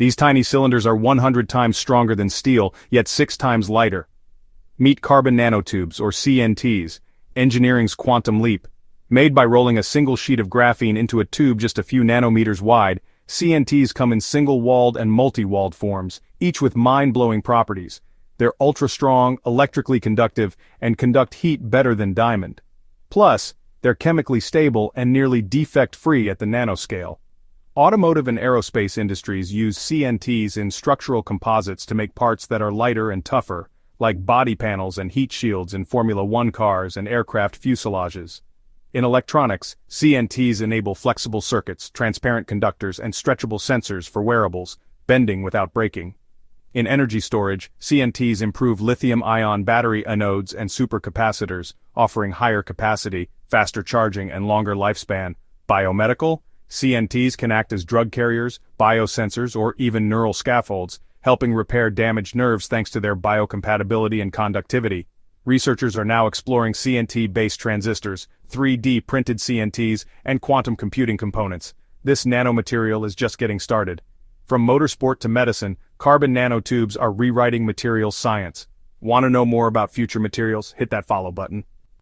These tiny cylinders are 100 times stronger than steel, yet 6 times lighter. Meet carbon nanotubes, or CNTs, engineering's quantum leap. Made by rolling a single sheet of graphene into a tube just a few nanometers wide, CNTs come in single-walled and multi-walled forms, each with mind-blowing properties. They're ultra-strong, electrically conductive, and conduct heat better than diamond. Plus, they're chemically stable and nearly defect-free at the nanoscale. Automotive and aerospace industries use CNTs in structural composites to make parts that are lighter and tougher, like body panels and heat shields in Formula One cars and aircraft fuselages. In electronics, CNTs enable flexible circuits, transparent conductors, and stretchable sensors for wearables, bending without breaking. In energy storage, CNTs improve lithium-ion battery anodes and supercapacitors, offering higher capacity, faster charging, and longer lifespan. Biomedical, CNTs can act as drug carriers, biosensors, or even neural scaffolds, helping repair damaged nerves thanks to their biocompatibility and conductivity. Researchers are now exploring CNT-based transistors, 3D printed CNTs, and quantum computing components. This nanomaterial is just getting started. From motorsport to medicine, carbon nanotubes are rewriting materials science. Want to know more about future materials? Hit that follow button.